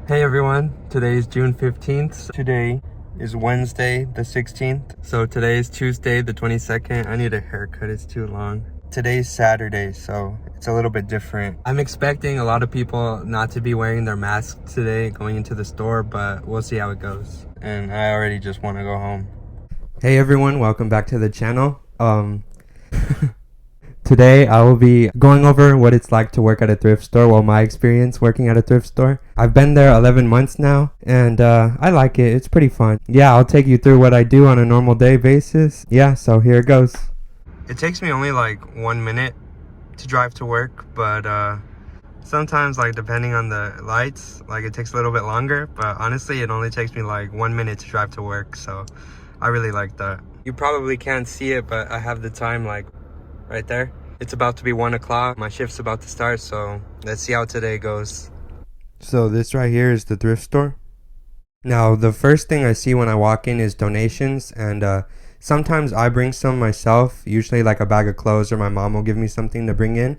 Hey everyone, today is June 15th. Today is Wednesday the 16th. So today is Tuesday the 22nd. I need a haircut, it's too long. Today's Saturday, so it's a little bit different. I'm expecting a lot of people not to be wearing their masks today going into the store, but we'll see how it goes. And I already just want to go home. Hey everyone, welcome back to the channel. Today I will be going over what it's like to work at a thrift store, well, my experience working at a thrift store. I've been there 11 months now and I like it. It's pretty fun. Yeah, I'll take you through what I do on a normal day basis. Yeah, so here it goes. It takes me only like 1 minute to drive to work, but sometimes, like, depending on the lights, like, it takes a little bit longer, but honestly it only takes me like 1 minute to drive to work, so I really like that. You probably can't see it, but I have the time like right there. It's about to be 1 o'clock. My shift's about to start, so let's see how today goes. So this right here is the thrift store. Now, the first thing I see when I walk in is donations, and sometimes I bring some myself, usually like a bag of clothes, or my mom will give me something to bring in.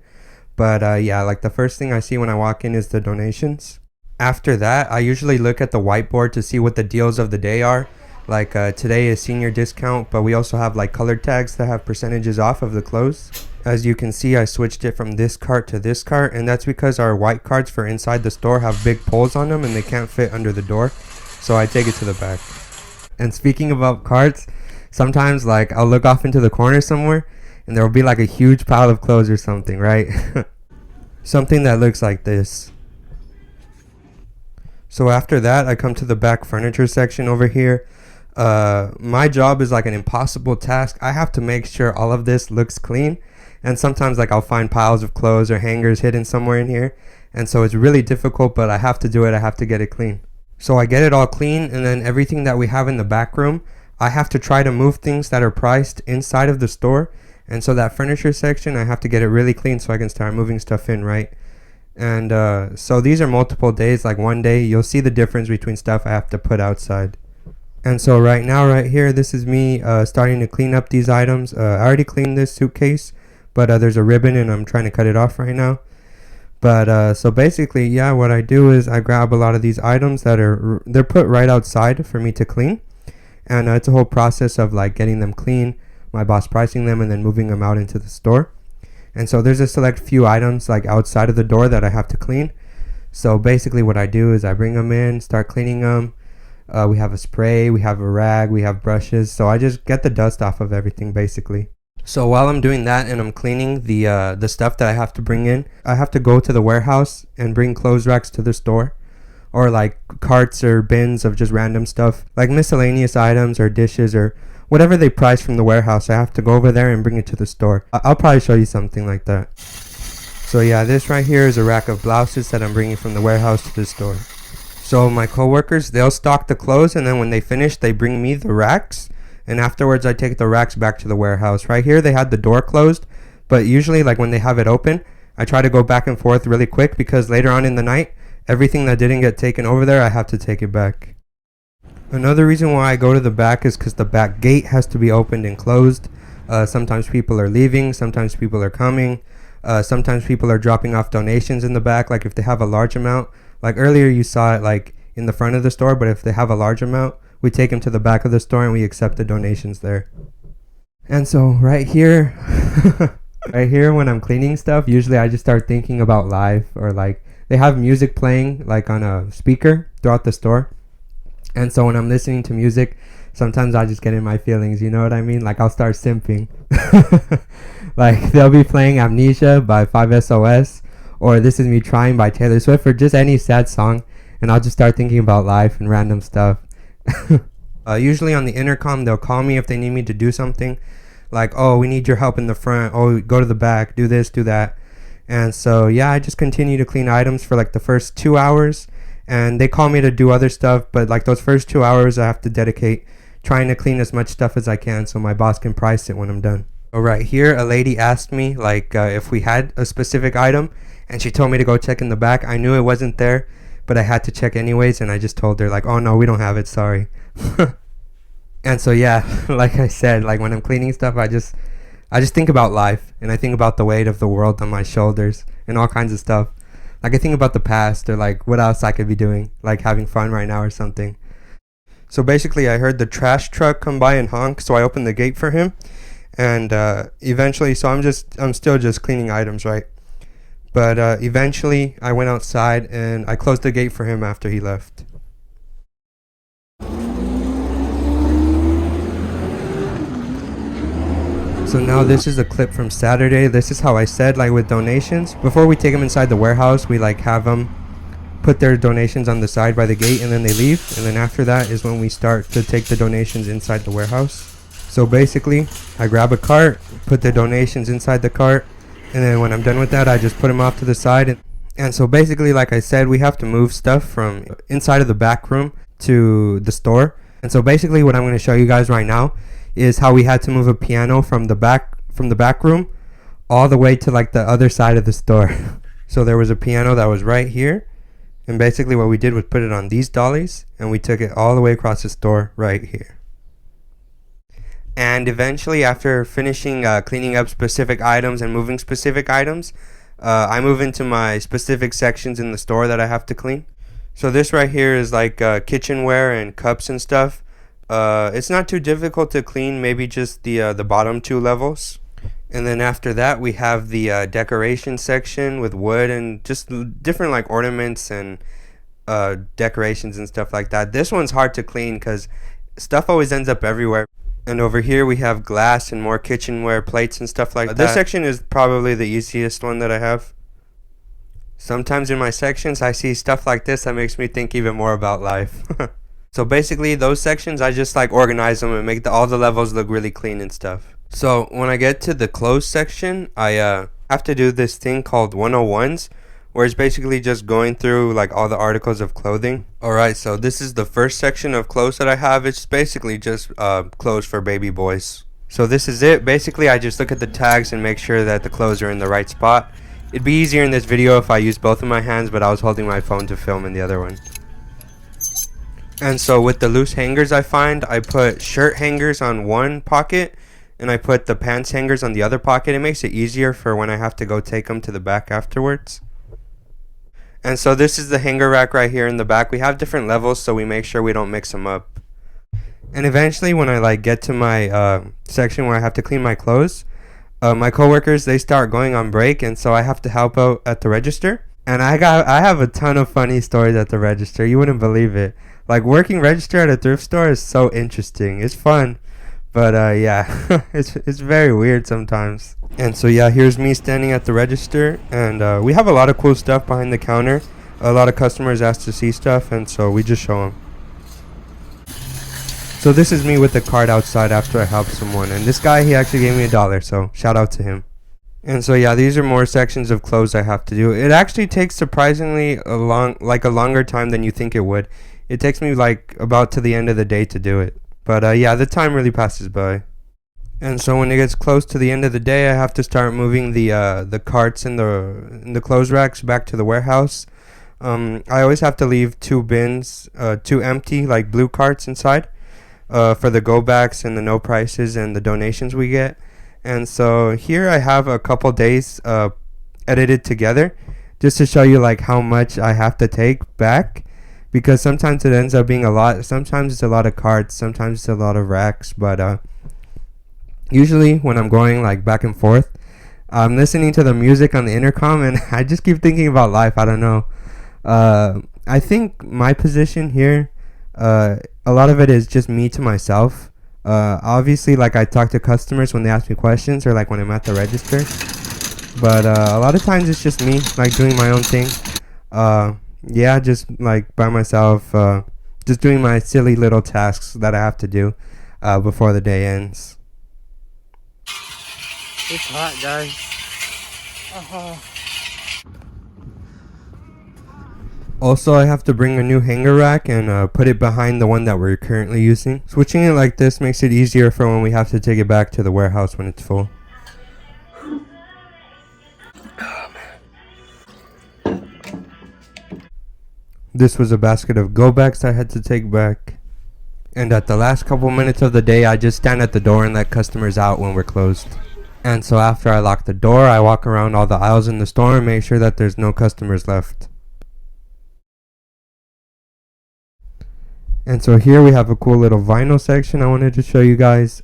But yeah, like the first thing I see when I walk in is the donations. After that, I usually look at the whiteboard to see what the deals of the day are. Like today is senior discount, but we also have like colored tags that have percentages off of the clothes. As you can see, I switched it from this cart to this cart, and that's because our white carts for inside the store have big poles on them and they can't fit under the door, so I take it to the back. And speaking about carts, sometimes like I'll look off into the corner somewhere and there will be like a huge pile of clothes or something, right? Something that looks like this. So after that, I come to the back furniture section over here. My job is like an impossible task. I have to make sure all of this looks clean, and sometimes like I'll find piles of clothes or hangers hidden somewhere in here, and so it's really difficult, but I have to do it. I have to get it clean. So I get it all clean, and then everything that we have in the back room, I have to try to move things that are priced inside of the store, and so that furniture section, I have to get it really clean so I can start moving stuff in, right? And so these are multiple days. Like one day you'll see the difference between stuff I have to put outside. And so right now, right here, this is me starting to clean up these items. I already cleaned this suitcase, but there's a ribbon and I'm trying to cut it off right now. But so basically, yeah, what I do is I grab a lot of these items that they're put right outside for me to clean. And it's a whole process of like getting them clean, my boss pricing them, and then moving them out into the store. And so there's a select few items like outside of the door that I have to clean. So basically what I do is I bring them in, start cleaning them. We have a spray, we have a rag, we have brushes, so I just get the dust off of everything basically. So while I'm doing that and I'm cleaning the stuff that I have to bring in, I have to go to the warehouse and bring clothes racks to the store, or like carts or bins of just random stuff, like miscellaneous items or dishes or whatever they price from the warehouse. I have to go over there and bring it to the store. I'll probably show you something like that. So yeah, this right here is a rack of blouses that I'm bringing from the warehouse to the store. So my coworkers, they'll stock the clothes, and then when they finish, they bring me the racks, and afterwards I take the racks back to the warehouse. Right here they had the door closed, but usually like when they have it open, I try to go back and forth really quick because later on in the night, everything that didn't get taken over there, I have to take it back. Another reason why I go to the back is because the back gate has to be opened and closed. Sometimes people are leaving, sometimes people are coming, sometimes people are dropping off donations in the back, like if they have a large amount. Like earlier you saw it like in the front of the store, but if they have a large amount, we take them to the back of the store and we accept the donations there. And so right here, right here when I'm cleaning stuff, usually I just start thinking about life, or like they have music playing like on a speaker throughout the store. And so when I'm listening to music, sometimes I just get in my feelings, you know what I mean? Like I'll start simping. Like they'll be playing Amnesia by 5SOS, or This Is Me Trying by Taylor Swift, or just any sad song, and I'll just start thinking about life and random stuff. Usually on the intercom, they'll call me if they need me to do something, like, oh, we need your help in the front, oh, go to the back, do this, do that. And so yeah, I just continue to clean items for like the first 2 hours, and they call me to do other stuff, but like those first 2 hours I have to dedicate trying to clean as much stuff as I can so my boss can price it when I'm done. So right here, a lady asked me like if we had a specific item, and she told me to go check in the back. I knew it wasn't there, but I had to check anyways, and I just told her like, oh no, we don't have it, sorry. And so yeah, like I said, like when I'm cleaning stuff, I just think about life, and I think about the weight of the world on my shoulders and all kinds of stuff. Like I think about the past or like what else I could be doing, like having fun right now or something. So basically I heard the trash truck come by and honk, so I opened the gate for him. And eventually, so I'm still just cleaning items, right? But eventually I went outside and I closed the gate for him after he left. So now this is a clip from Saturday. This is how I said, like with donations, before we take them inside the warehouse, we like have them put their donations on the side by the gate and then they leave. And then after that is when we start to take the donations inside the warehouse. So basically, I grab a cart, put the donations inside the cart, and then when I'm done with that, I just put them off to the side. And so basically, like I said, we have to move stuff from inside of the back room to the store. And so basically what I'm going to show you guys right now is how we had to move a piano from the back room all the way to like the other side of the store. So there was a piano that was right here. And basically what we did was put it on these dollies and we took it all the way across the store right here. And eventually, after finishing cleaning up specific items and moving specific items, I move into my specific sections in the store that I have to clean. So this right here is like kitchenware and cups and stuff. It's not too difficult to clean, maybe just the bottom two levels. And then after that, we have the decoration section with wood and just different like ornaments and decorations and stuff like that. This one's hard to clean because stuff always ends up everywhere. And over here we have glass and more kitchenware, plates and stuff like that. This section is probably the easiest one that I have. Sometimes in my sections I see stuff like this that makes me think even more about life. So basically those sections I just like organize them and make all the levels look really clean and stuff. So when I get to the clothes section, I have to do this thing called 101s, where it's basically just going through like all the articles of clothing. Alright, so this is the first section of clothes that I have. It's basically just clothes for baby boys. So this is it. Basically I just look at the tags and make sure that the clothes are in the right spot. It'd be easier in this video if I used both of my hands, but I was holding my phone to film in the other one. And so with the loose hangers I find, I put shirt hangers on one pocket and I put the pants hangers on the other pocket. It makes it easier for when I have to go take them to the back afterwards. And so this is the hanger rack right here in the back. We have different levels so we make sure we don't mix them up. And eventually when I like get to my section where I have to clean my clothes, my coworkers, they start going on break, and so I have to help out at the register. And I have a ton of funny stories at the register. You wouldn't believe it. Like working register at a thrift store is so interesting. It's fun. But yeah, it's very weird sometimes. And so yeah, here's me standing at the register, and we have a lot of cool stuff behind the counter. A lot of customers ask to see stuff, and so we just show them. So this is me with the cart outside after I helped someone, and this guy, he actually gave me $1, so shout out to him. And so yeah, these are more sections of clothes I have to do. It actually takes surprisingly a longer time than you think it would. It takes me like about to the end of the day to do it. But yeah, the time really passes by. And so when it gets close to the end of the day, I have to start moving the carts and the clothes racks back to the warehouse. I always have to leave two bins, two empty like blue carts inside, for the go backs and the no prices and the donations we get. And so here I have a couple days edited together just to show you like how much I have to take back. Because sometimes it ends up being a lot. Sometimes it's a lot of carts. Sometimes it's a lot of racks. But usually when I'm going like back and forth, I'm listening to the music on the intercom, and I just keep thinking about life. I don't know. I think my position here, a lot of it is just me to myself. Obviously, like I talk to customers when they ask me questions or like when I'm at the register. But a lot of times it's just me like doing my own thing. Yeah, just like by myself, just doing my silly little tasks that I have to do before the day ends. It's hot, guys. Also, I have to bring a new hanger rack and put it behind the one that we're currently using. Switching it like this makes it easier for when we have to take it back to the warehouse when it's full. This was a basket of go-backs I had to take back. And at the last couple minutes of the day, I just stand at the door and let customers out when we're closed. And so after I lock the door, I walk around all the aisles in the store and make sure that there's no customers left. And so here we have a cool little vinyl section I wanted to show you guys.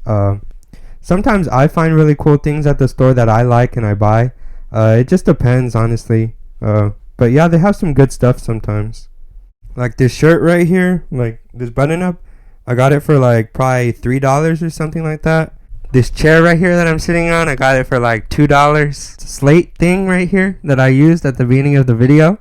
Sometimes I find really cool things at the store that I like and I buy. It just depends, honestly. But yeah, they have some good stuff sometimes. Like this shirt right here, like this button up, I got it for like probably $3 or something like that. This chair right here that I'm sitting on, I got it for like $2. It's a slate thing right here that I used at the beginning of the video.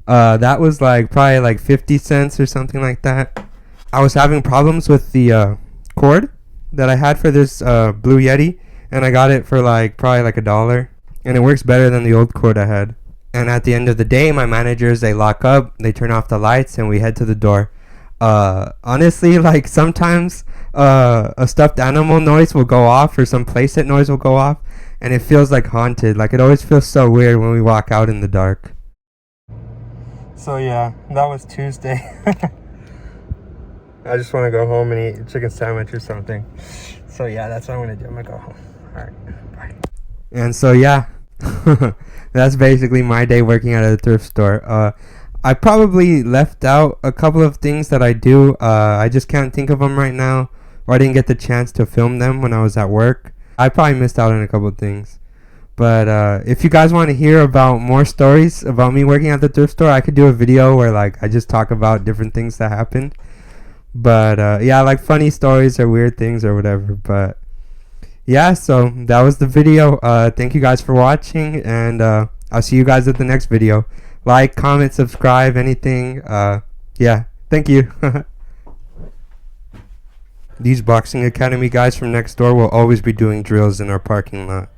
That was like probably like 50 cents or something like that. I was having problems with the cord that I had for this Blue Yeti, and I got it for like probably like $1, and it works better than the old cord I had. And at the end of the day, my managers, they lock up, they turn off the lights, and we head to the door. Honestly, like sometimes a stuffed animal noise will go off, or some playset noise will go off, and it feels like haunted. Like it always feels so weird when we walk out in the dark. So yeah, that was Tuesday. I just want to go home and eat a chicken sandwich or something. So yeah, that's what I'm going to do. I'm going to go home. Alright, bye. And so yeah, that's basically my day working at a thrift store. I probably left out a couple of things that I do. I just can't think of them right now, or I didn't get the chance to film them when I was at work. I probably missed out on a couple of things. But if you guys want to hear about more stories about me working at the thrift store, I could do a video where like I just talk about different things that happened. But yeah, like funny stories or weird things or whatever. But yeah, so that was the video. Thank you guys for watching, and I'll see you guys at the next video. Like, comment, subscribe, anything. Yeah, thank you. These Boxing Academy guys from next door will always be doing drills in our parking lot.